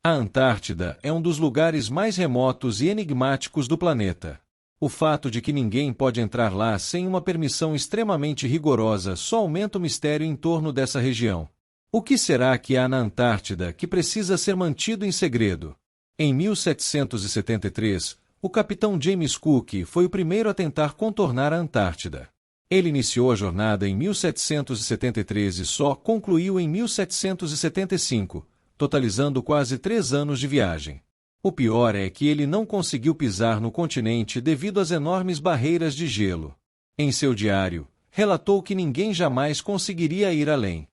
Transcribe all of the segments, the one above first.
A Antártida é um dos lugares mais remotos e enigmáticos do planeta. O fato de que ninguém pode entrar lá sem uma permissão extremamente rigorosa só aumenta o mistério em torno dessa região. O que será que há na Antártida que precisa ser mantido em segredo? Em 1773, o capitão James Cook foi o primeiro a tentar contornar a Antártida. Ele iniciou a jornada em 1773 e só concluiu em 1775, totalizando quase 3 anos de viagem. O pior é que ele não conseguiu pisar no continente devido às enormes barreiras de gelo. Em seu diário, relatou que ninguém jamais conseguiria ir além.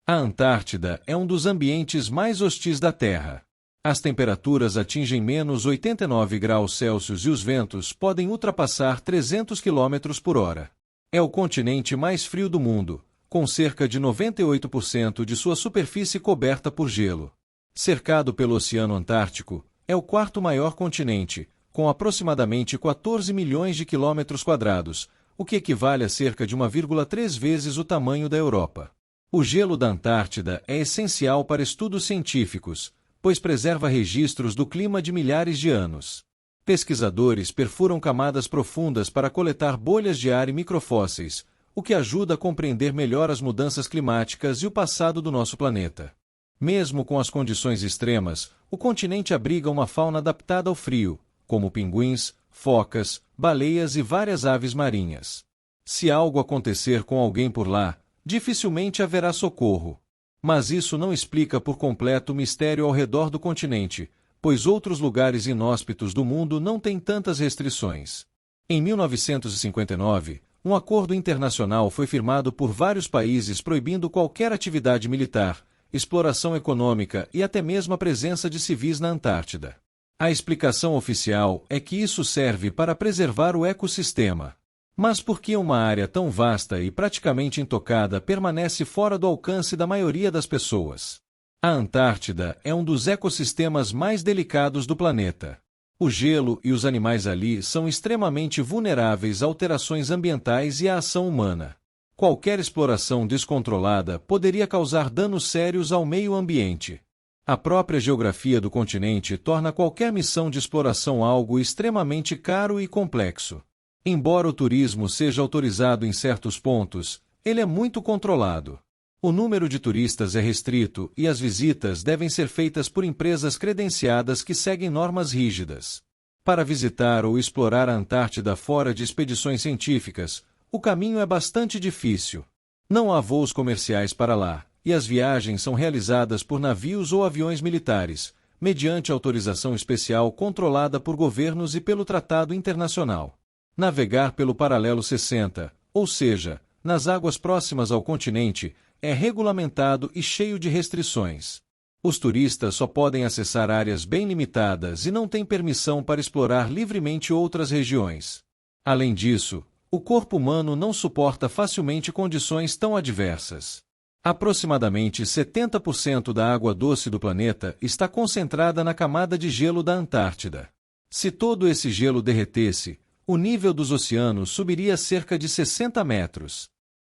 A Antártida é um dos ambientes mais hostis da Terra. As temperaturas atingem menos 89 graus Celsius e os ventos podem ultrapassar 300 km por hora. É o continente mais frio do mundo, com cerca de 98% de sua superfície coberta por gelo. Cercado pelo Oceano Antártico, é o quarto maior continente, com aproximadamente 14 milhões de quilômetros quadrados, o que equivale a cerca de 1,3 vezes o tamanho da Europa. O gelo da Antártida é essencial para estudos científicos, pois preserva registros do clima de milhares de anos. Pesquisadores perfuram camadas profundas para coletar bolhas de ar e microfósseis, o que ajuda a compreender melhor as mudanças climáticas e o passado do nosso planeta. Mesmo com as condições extremas, o continente abriga uma fauna adaptada ao frio, como pinguins, focas, baleias e várias aves marinhas. Se algo acontecer com alguém por lá, dificilmente haverá socorro. Mas isso não explica por completo o mistério ao redor do continente, pois outros lugares inóspitos do mundo não têm tantas restrições. Em 1959, um acordo internacional foi firmado por vários países proibindo qualquer atividade militar, exploração econômica e até mesmo a presença de civis na Antártida. A explicação oficial é que isso serve para preservar o ecossistema. Mas por que uma área tão vasta e praticamente intocada permanece fora do alcance da maioria das pessoas? A Antártida é um dos ecossistemas mais delicados do planeta. O gelo e os animais ali são extremamente vulneráveis a alterações ambientais e à ação humana. Qualquer exploração descontrolada poderia causar danos sérios ao meio ambiente. A própria geografia do continente torna qualquer missão de exploração algo extremamente caro e complexo. Embora o turismo seja autorizado em certos pontos, ele é muito controlado. O número de turistas é restrito e as visitas devem ser feitas por empresas credenciadas que seguem normas rígidas. Para visitar ou explorar a Antártida fora de expedições científicas, o caminho é bastante difícil. Não há voos comerciais para lá, e as viagens são realizadas por navios ou aviões militares, mediante autorização especial controlada por governos e pelo tratado internacional. Navegar pelo paralelo 60, ou seja, nas águas próximas ao continente, é regulamentado e cheio de restrições. Os turistas só podem acessar áreas bem limitadas e não têm permissão para explorar livremente outras regiões. Além disso, o corpo humano não suporta facilmente condições tão adversas. Aproximadamente 70% da água doce do planeta está concentrada na camada de gelo da Antártida. Se todo esse gelo derretesse, o nível dos oceanos subiria cerca de 60 metros.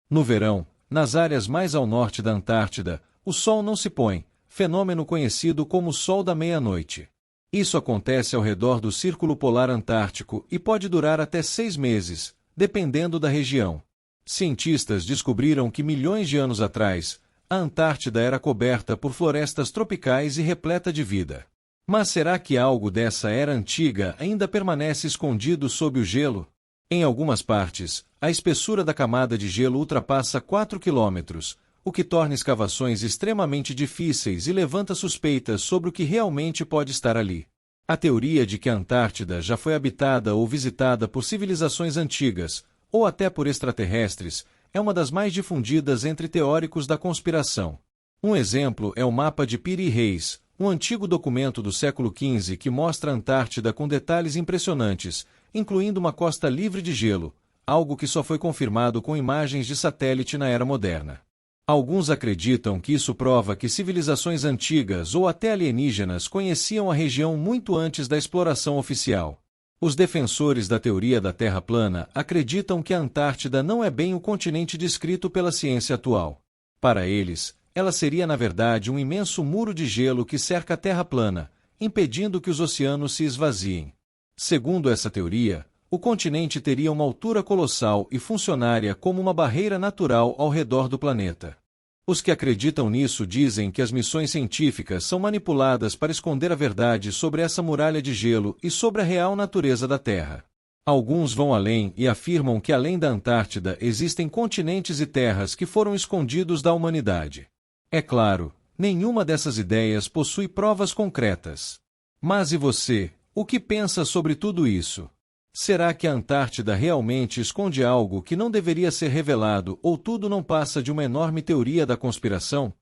No verão, nas áreas mais ao norte da Antártida, o sol não se põe, fenômeno conhecido como sol da meia-noite. Isso acontece ao redor do Círculo Polar Antártico e pode durar até 6 meses, dependendo da região. Cientistas descobriram que milhões de anos atrás, a Antártida era coberta por florestas tropicais e repleta de vida. Mas será que algo dessa era antiga ainda permanece escondido sob o gelo? Em algumas partes, a espessura da camada de gelo ultrapassa 4 quilômetros, o que torna escavações extremamente difíceis e levanta suspeitas sobre o que realmente pode estar ali. A teoria de que a Antártida já foi habitada ou visitada por civilizações antigas, ou até por extraterrestres, é uma das mais difundidas entre teóricos da conspiração. Um exemplo é o mapa de Piri Reis, um antigo documento do século XV que mostra a Antártida com detalhes impressionantes, incluindo uma costa livre de gelo, algo que só foi confirmado com imagens de satélite na era moderna. Alguns acreditam que isso prova que civilizações antigas ou até alienígenas conheciam a região muito antes da exploração oficial. Os defensores da teoria da Terra plana acreditam que a Antártida não é bem o continente descrito pela ciência atual. Para eles, ela seria na verdade um imenso muro de gelo que cerca a Terra plana, impedindo que os oceanos se esvaziem. Segundo essa teoria, o continente teria uma altura colossal e funcionaria como uma barreira natural ao redor do planeta. Os que acreditam nisso dizem que as missões científicas são manipuladas para esconder a verdade sobre essa muralha de gelo e sobre a real natureza da Terra. Alguns vão além e afirmam que além da Antártida existem continentes e terras que foram escondidos da humanidade. É claro, nenhuma dessas ideias possui provas concretas. Mas e você, o que pensa sobre tudo isso? Será que a Antártida realmente esconde algo que não deveria ser revelado ou tudo não passa de uma enorme teoria da conspiração?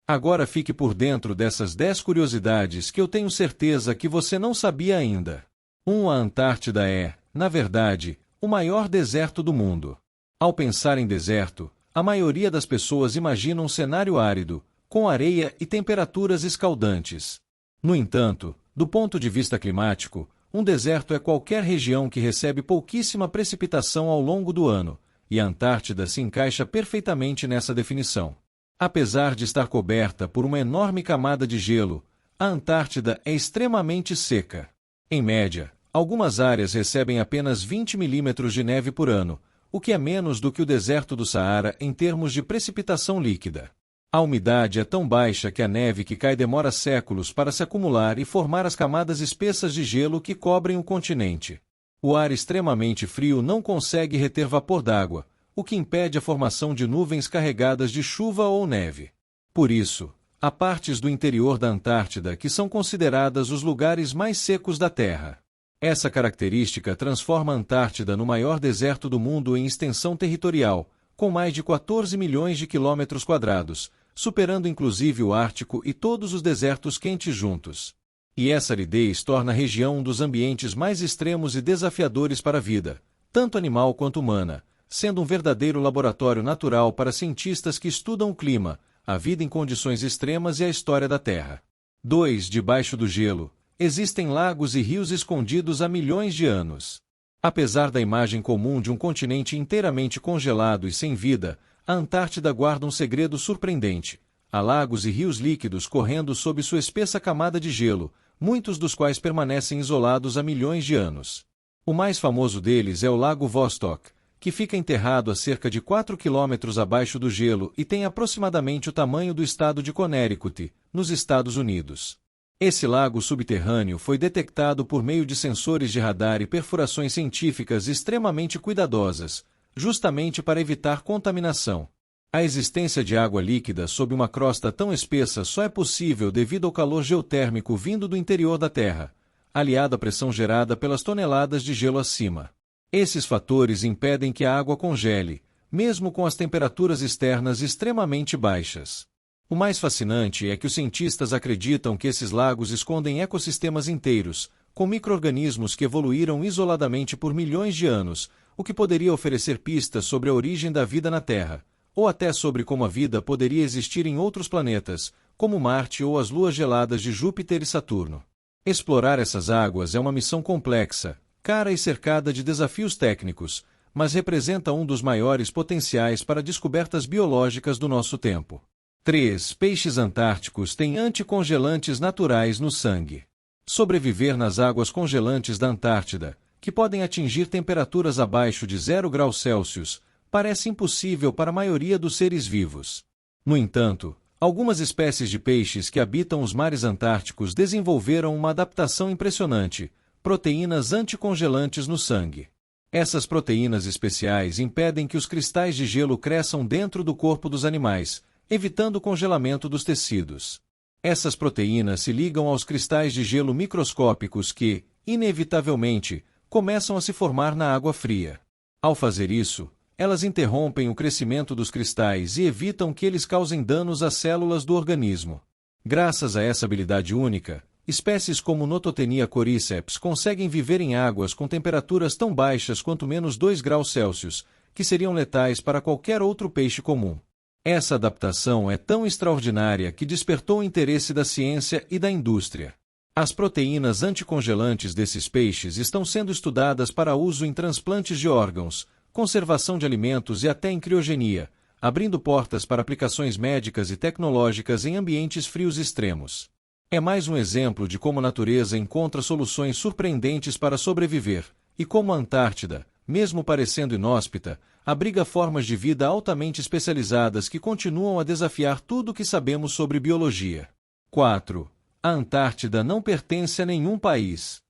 Agora fique por dentro dessas 10 curiosidades que eu tenho certeza que você não sabia ainda. 1. A Antártida é, na verdade, o maior deserto do mundo. Ao pensar em deserto, a maioria das pessoas imagina um cenário árido, com areia e temperaturas escaldantes. No entanto, do ponto de vista climático, um deserto é qualquer região que recebe pouquíssima precipitação ao longo do ano, e a Antártida se encaixa perfeitamente nessa definição. Apesar de estar coberta por uma enorme camada de gelo, a Antártida é extremamente seca. Em média, algumas áreas recebem apenas 20 milímetros de neve por ano, o que é menos do que o deserto do Saara em termos de precipitação líquida. A umidade é tão baixa que a neve que cai demora séculos para se acumular e formar as camadas espessas de gelo que cobrem o continente. O ar extremamente frio não consegue reter vapor d'água, o que impede a formação de nuvens carregadas de chuva ou neve. Por isso, há partes do interior da Antártida que são consideradas os lugares mais secos da Terra. Essa característica transforma a Antártida no maior deserto do mundo em extensão territorial, com mais de 14 milhões de quilômetros quadrados, superando inclusive o Ártico e todos os desertos quentes juntos. E essa aridez torna a região um dos ambientes mais extremos e desafiadores para a vida, tanto animal quanto humana, sendo um verdadeiro laboratório natural para cientistas que estudam o clima, a vida em condições extremas e a história da Terra. 2. Debaixo do gelo, existem lagos e rios escondidos há milhões de anos. Apesar da imagem comum de um continente inteiramente congelado e sem vida, a Antártida guarda um segredo surpreendente. Há lagos e rios líquidos correndo sob sua espessa camada de gelo, muitos dos quais permanecem isolados há milhões de anos. O mais famoso deles é o Lago Vostok, que fica enterrado a cerca de 4 quilômetros abaixo do gelo e tem aproximadamente o tamanho do estado de Connecticut, nos Estados Unidos. Esse lago subterrâneo foi detectado por meio de sensores de radar e perfurações científicas extremamente cuidadosas, justamente para evitar contaminação. A existência de água líquida sob uma crosta tão espessa só é possível devido ao calor geotérmico vindo do interior da Terra, aliado à pressão gerada pelas toneladas de gelo acima. Esses fatores impedem que a água congele, mesmo com as temperaturas externas extremamente baixas. O mais fascinante é que os cientistas acreditam que esses lagos escondem ecossistemas inteiros, com micro-organismos que evoluíram isoladamente por milhões de anos, o que poderia oferecer pistas sobre a origem da vida na Terra, ou até sobre como a vida poderia existir em outros planetas, como Marte ou as luas geladas de Júpiter e Saturno. Explorar essas águas é uma missão complexa, cara e cercada de desafios técnicos, mas representa um dos maiores potenciais para descobertas biológicas do nosso tempo. 3. Peixes antárticos têm anticongelantes naturais no sangue. Sobreviver nas águas congelantes da Antártida, que podem atingir temperaturas abaixo de 0 graus Celsius, parece impossível para a maioria dos seres vivos. No entanto, algumas espécies de peixes que habitam os mares antárticos desenvolveram uma adaptação impressionante, proteínas anticongelantes no sangue. Essas proteínas especiais impedem que os cristais de gelo cresçam dentro do corpo dos animais, evitando o congelamento dos tecidos. Essas proteínas se ligam aos cristais de gelo microscópicos que, inevitavelmente, começam a se formar na água fria. Ao fazer isso, elas interrompem o crescimento dos cristais e evitam que eles causem danos às células do organismo. Graças a essa habilidade única, espécies como Nototenia coríceps conseguem viver em águas com temperaturas tão baixas quanto menos 2 graus Celsius, que seriam letais para qualquer outro peixe comum. Essa adaptação é tão extraordinária que despertou o interesse da ciência e da indústria. As proteínas anticongelantes desses peixes estão sendo estudadas para uso em transplantes de órgãos, conservação de alimentos e até em criogenia, abrindo portas para aplicações médicas e tecnológicas em ambientes frios extremos. É mais um exemplo de como a natureza encontra soluções surpreendentes para sobreviver, e como a Antártida, mesmo parecendo inóspita, abriga formas de vida altamente especializadas que continuam a desafiar tudo o que sabemos sobre biologia. 4. A Antártida não pertence a nenhum país.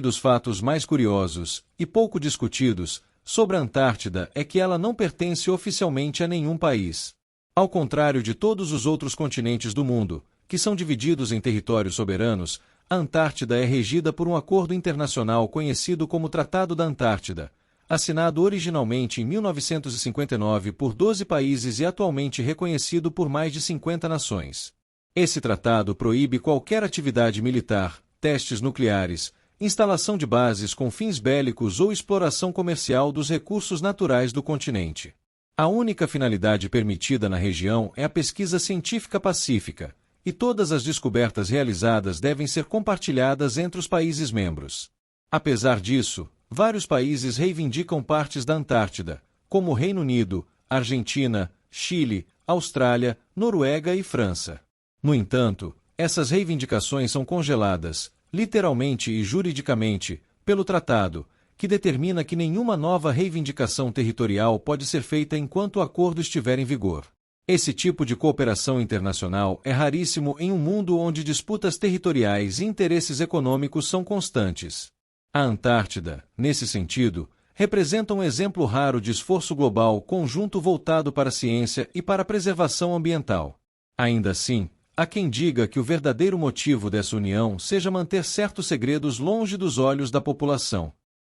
Dos fatos mais curiosos, e pouco discutidos, sobre a Antártida é que ela não pertence oficialmente a nenhum país. Ao contrário de todos os outros continentes do mundo, que são divididos em territórios soberanos, a Antártida é regida por um acordo internacional conhecido como Tratado da Antártida, assinado originalmente em 1959 por 12 países e atualmente reconhecido por mais de 50 nações. Esse tratado proíbe qualquer atividade militar, testes nucleares, instalação de bases com fins bélicos ou exploração comercial dos recursos naturais do continente. A única finalidade permitida na região é a pesquisa científica pacífica, e todas as descobertas realizadas devem ser compartilhadas entre os países membros. Apesar disso, vários países reivindicam partes da Antártida, como o Reino Unido, Argentina, Chile, Austrália, Noruega e França. No entanto, essas reivindicações são congeladas, literalmente e juridicamente, pelo tratado, que determina que nenhuma nova reivindicação territorial pode ser feita enquanto o acordo estiver em vigor. Esse tipo de cooperação internacional é raríssimo em um mundo onde disputas territoriais e interesses econômicos são constantes. A Antártida, nesse sentido, representa um exemplo raro de esforço global conjunto voltado para a ciência e para a preservação ambiental. Ainda assim, há quem diga que o verdadeiro motivo dessa união seja manter certos segredos longe dos olhos da população.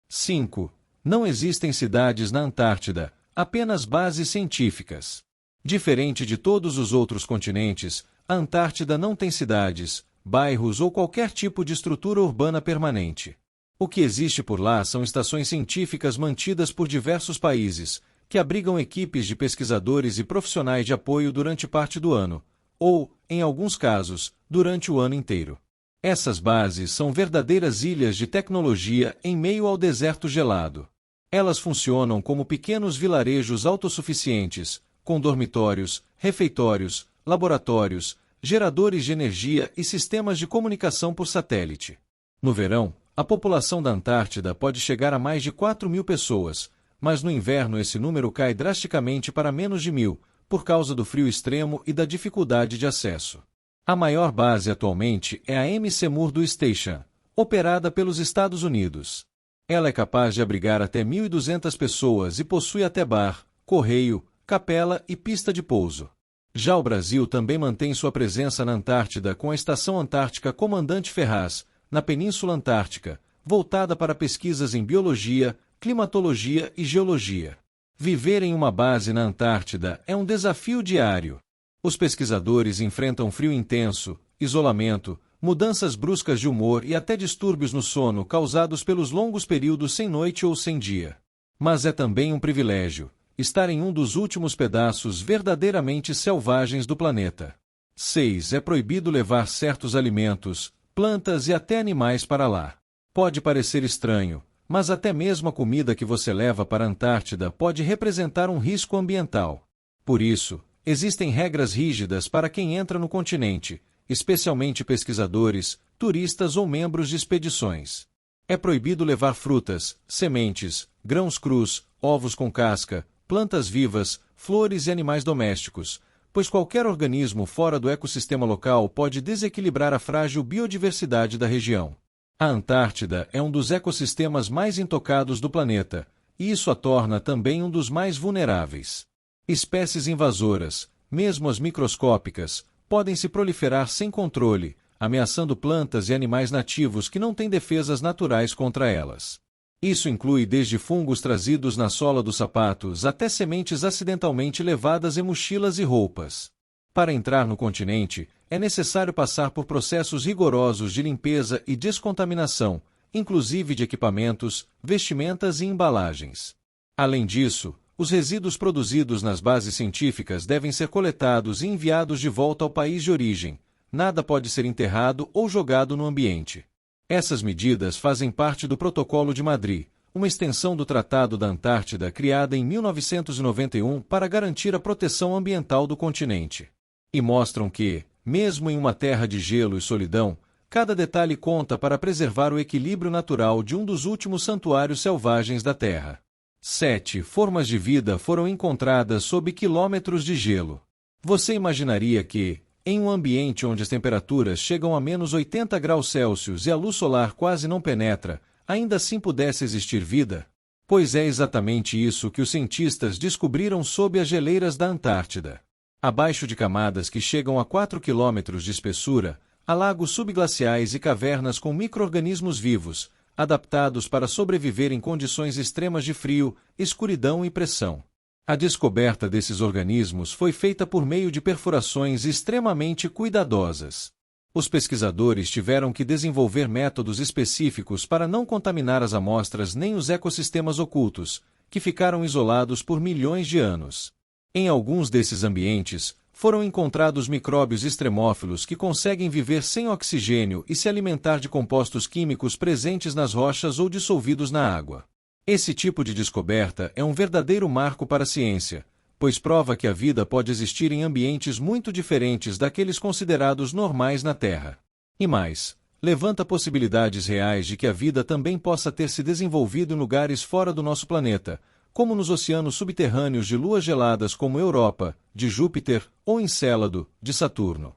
5. Não existem cidades na Antártida, apenas bases científicas. Diferente de todos os outros continentes, a Antártida não tem cidades, bairros ou qualquer tipo de estrutura urbana permanente. O que existe por lá são estações científicas mantidas por diversos países, que abrigam equipes de pesquisadores e profissionais de apoio durante parte do ano, ou, em alguns casos, durante o ano inteiro. Essas bases são verdadeiras ilhas de tecnologia em meio ao deserto gelado. Elas funcionam como pequenos vilarejos autossuficientes, com dormitórios, refeitórios, laboratórios, geradores de energia e sistemas de comunicação por satélite. No verão, a população da Antártida pode chegar a mais de 4.000 pessoas, mas no inverno esse número cai drasticamente para menos de 1.000, por causa do frio extremo e da dificuldade de acesso. A maior base atualmente é a MC Murdo Station, operada pelos Estados Unidos. Ela é capaz de abrigar até 1.200 pessoas e possui até bar, correio, capela e pista de pouso. Já o Brasil também mantém sua presença na Antártida com a Estação Antártica Comandante Ferraz, na Península Antártica, voltada para pesquisas em biologia, climatologia e geologia. Viver em uma base na Antártida é um desafio diário. Os pesquisadores enfrentam frio intenso, isolamento, mudanças bruscas de humor e até distúrbios no sono causados pelos longos períodos sem noite ou sem dia. Mas é também um privilégio estar em um dos últimos pedaços verdadeiramente selvagens do planeta. 6. É proibido levar certos alimentos, plantas e até animais para lá. Pode parecer estranho, mas até mesmo a comida que você leva para a Antártida pode representar um risco ambiental. Por isso, existem regras rígidas para quem entra no continente, especialmente pesquisadores, turistas ou membros de expedições. É proibido levar frutas, sementes, grãos crus, ovos com casca, plantas vivas, flores e animais domésticos, pois qualquer organismo fora do ecossistema local pode desequilibrar a frágil biodiversidade da região. A Antártida é um dos ecossistemas mais intocados do planeta, e isso a torna também um dos mais vulneráveis. Espécies invasoras, mesmo as microscópicas, podem se proliferar sem controle, ameaçando plantas e animais nativos que não têm defesas naturais contra elas. Isso inclui desde fungos trazidos na sola dos sapatos até sementes acidentalmente levadas em mochilas e roupas. Para entrar no continente, é necessário passar por processos rigorosos de limpeza e descontaminação, inclusive de equipamentos, vestimentas e embalagens. Além disso, os resíduos produzidos nas bases científicas devem ser coletados e enviados de volta ao país de origem. Nada pode ser enterrado ou jogado no ambiente. Essas medidas fazem parte do Protocolo de Madrid, uma extensão do Tratado da Antártida criada em 1991 para garantir a proteção ambiental do continente. E mostram que, mesmo em uma terra de gelo e solidão, cada detalhe conta para preservar o equilíbrio natural de um dos últimos santuários selvagens da Terra. 7 formas de vida foram encontradas sob quilômetros de gelo. Você imaginaria que, em um ambiente onde as temperaturas chegam a menos 80 graus Celsius e a luz solar quase não penetra, ainda assim pudesse existir vida? Pois é exatamente isso que os cientistas descobriram sob as geleiras da Antártida. Abaixo de camadas que chegam a 4 quilômetros de espessura, há lagos subglaciais e cavernas com micro-organismos vivos, adaptados para sobreviver em condições extremas de frio, escuridão e pressão. A descoberta desses organismos foi feita por meio de perfurações extremamente cuidadosas. Os pesquisadores tiveram que desenvolver métodos específicos para não contaminar as amostras nem os ecossistemas ocultos, que ficaram isolados por milhões de anos. Em alguns desses ambientes, foram encontrados micróbios extremófilos que conseguem viver sem oxigênio e se alimentar de compostos químicos presentes nas rochas ou dissolvidos na água. Esse tipo de descoberta é um verdadeiro marco para a ciência, pois prova que a vida pode existir em ambientes muito diferentes daqueles considerados normais na Terra. E mais, levanta possibilidades reais de que a vida também possa ter se desenvolvido em lugares fora do nosso planeta, como nos oceanos subterrâneos de luas geladas como Europa, de Júpiter, ou Encélado, de Saturno.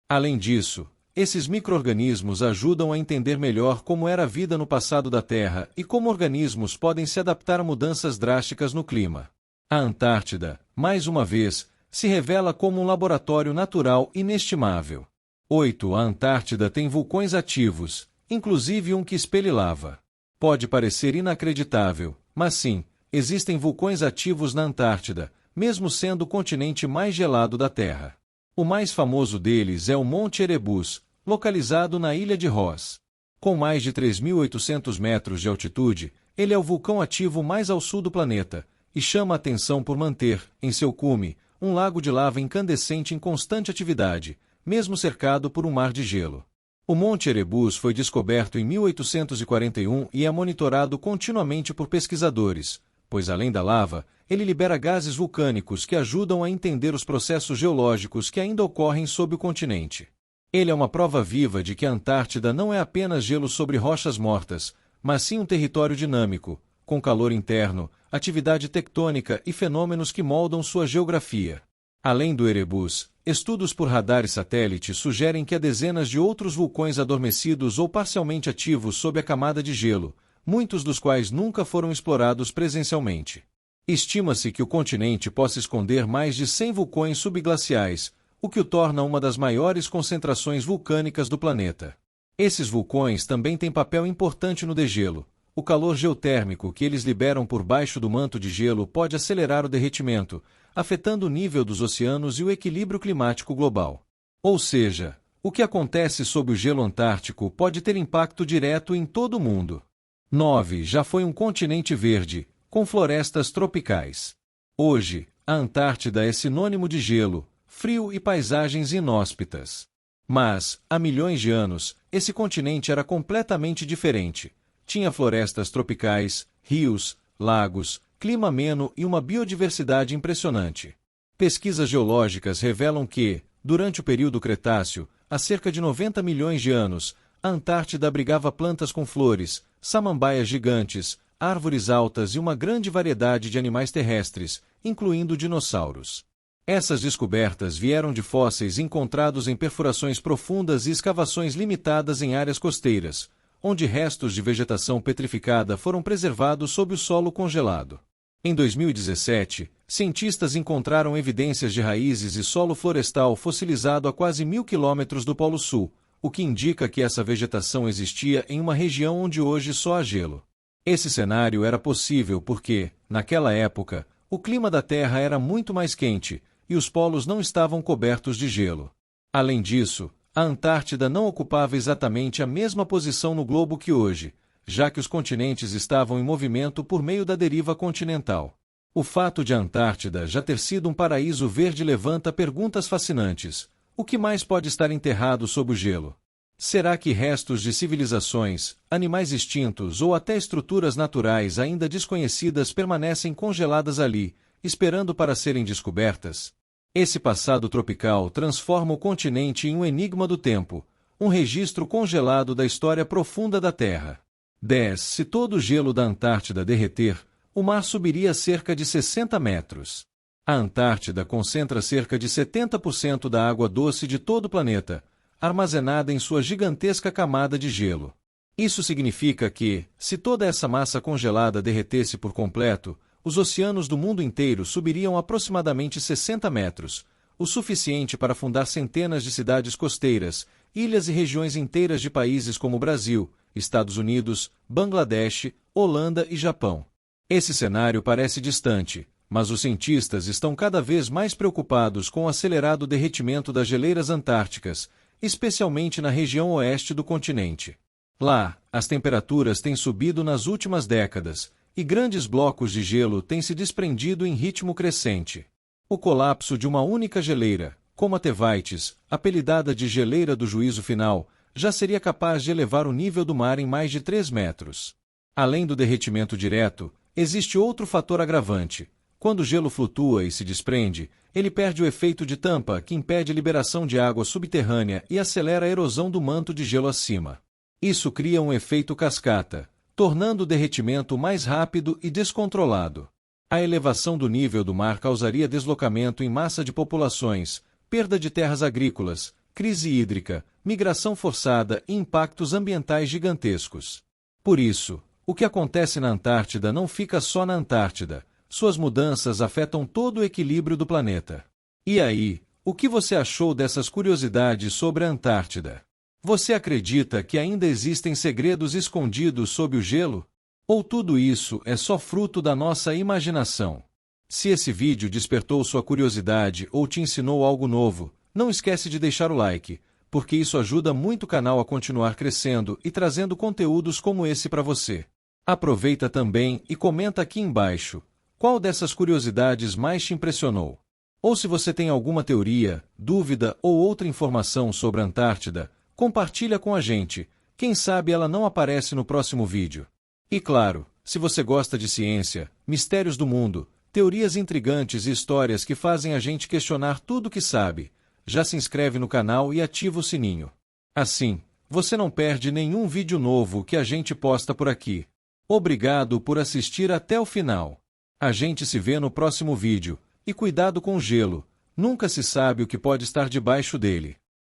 Além disso, esses micro-organismos ajudam a entender melhor como era a vida no passado da Terra e como organismos podem se adaptar a mudanças drásticas no clima. A Antártida, mais uma vez, se revela como um laboratório natural inestimável. 8. A Antártida tem vulcões ativos, inclusive um que expele lava. Pode parecer inacreditável, mas sim, existem vulcões ativos na Antártida, mesmo sendo o continente mais gelado da Terra. O mais famoso deles é o Monte Erebus, localizado na ilha de Ross. Com mais de 3.800 metros de altitude, ele é o vulcão ativo mais ao sul do planeta, e chama a atenção por manter, em seu cume, um lago de lava incandescente em constante atividade, mesmo cercado por um mar de gelo. O Monte Erebus foi descoberto em 1841 e é monitorado continuamente por pesquisadores, pois além da lava, ele libera gases vulcânicos que ajudam a entender os processos geológicos que ainda ocorrem sob o continente. Ele é uma prova viva de que a Antártida não é apenas gelo sobre rochas mortas, mas sim um território dinâmico, com calor interno, atividade tectônica e fenômenos que moldam sua geografia. Além do Erebus, estudos por radar e satélite sugerem que há dezenas de outros vulcões adormecidos ou parcialmente ativos sob a camada de gelo, muitos dos quais nunca foram explorados presencialmente. Estima-se que o continente possa esconder mais de 100 vulcões subglaciais, o que o torna uma das maiores concentrações vulcânicas do planeta. Esses vulcões também têm papel importante no degelo. O calor geotérmico que eles liberam por baixo do manto de gelo pode acelerar o derretimento, afetando o nível dos oceanos e o equilíbrio climático global. Ou seja, o que acontece sob o gelo antártico pode ter impacto direto em todo o mundo. 9. Já foi um continente verde, com florestas tropicais. Hoje, a Antártida é sinônimo de gelo, frio e paisagens inóspitas. Mas, há milhões de anos, esse continente era completamente diferente. Tinha florestas tropicais, rios, lagos, clima ameno e uma biodiversidade impressionante. Pesquisas geológicas revelam que, durante o período Cretáceo, há cerca de 90 milhões de anos, a Antártida abrigava plantas com flores, samambaias gigantes, árvores altas e uma grande variedade de animais terrestres, incluindo dinossauros. Essas descobertas vieram de fósseis encontrados em perfurações profundas e escavações limitadas em áreas costeiras, onde restos de vegetação petrificada foram preservados sob o solo congelado. Em 2017, cientistas encontraram evidências de raízes e solo florestal fossilizado a quase 1.000 quilômetros do Polo Sul, o que indica que essa vegetação existia em uma região onde hoje só há gelo. Esse cenário era possível porque, naquela época, o clima da Terra era muito mais quente e os polos não estavam cobertos de gelo. Além disso, a Antártida não ocupava exatamente a mesma posição no globo que hoje, já que os continentes estavam em movimento por meio da deriva continental. O fato de a Antártida já ter sido um paraíso verde levanta perguntas fascinantes. O que mais pode estar enterrado sob o gelo? Será que restos de civilizações, animais extintos ou até estruturas naturais ainda desconhecidas permanecem congeladas ali, esperando para serem descobertas? Esse passado tropical transforma o continente em um enigma do tempo, um registro congelado da história profunda da Terra. 10. Se todo o gelo da Antártida derreter, o mar subiria cerca de 60 metros. A Antártida concentra cerca de 70% da água doce de todo o planeta, armazenada em sua gigantesca camada de gelo. Isso significa que, se toda essa massa congelada derretesse por completo, os oceanos do mundo inteiro subiriam aproximadamente 60 metros, o suficiente para afundar centenas de cidades costeiras, ilhas e regiões inteiras de países como Brasil, Estados Unidos, Bangladesh, Holanda e Japão. Esse cenário parece distante, mas os cientistas estão cada vez mais preocupados com o acelerado derretimento das geleiras antárticas, especialmente na região oeste do continente. Lá, as temperaturas têm subido nas últimas décadas, e grandes blocos de gelo têm se desprendido em ritmo crescente. O colapso de uma única geleira, como a Tevites, apelidada de geleira do juízo final, já seria capaz de elevar o nível do mar em mais de 3 metros. Além do derretimento direto, existe outro fator agravante. Quando o gelo flutua e se desprende, ele perde o efeito de tampa que impede a liberação de água subterrânea e acelera a erosão do manto de gelo acima. Isso cria um efeito cascata, tornando o derretimento mais rápido e descontrolado. A elevação do nível do mar causaria deslocamento em massa de populações, perda de terras agrícolas, crise hídrica, migração forçada e impactos ambientais gigantescos. Por isso, o que acontece na Antártida não fica só na Antártida. Suas mudanças afetam todo o equilíbrio do planeta. E aí, o que você achou dessas curiosidades sobre a Antártida? Você acredita que ainda existem segredos escondidos sob o gelo? Ou tudo isso é só fruto da nossa imaginação? Se esse vídeo despertou sua curiosidade ou te ensinou algo novo, não esquece de deixar o like, porque isso ajuda muito o canal a continuar crescendo e trazendo conteúdos como esse para você. Aproveita também e comenta aqui embaixo. Qual dessas curiosidades mais te impressionou? Ou se você tem alguma teoria, dúvida ou outra informação sobre a Antártida, compartilha com a gente. Quem sabe ela não aparece no próximo vídeo. E claro, se você gosta de ciência, mistérios do mundo, teorias intrigantes e histórias que fazem a gente questionar tudo o que sabe, já se inscreve no canal e ativa o sininho. Assim, você não perde nenhum vídeo novo que a gente posta por aqui. Obrigado por assistir até o final. A gente se vê no próximo vídeo, e cuidado com o gelo, nunca se sabe o que pode estar debaixo dele.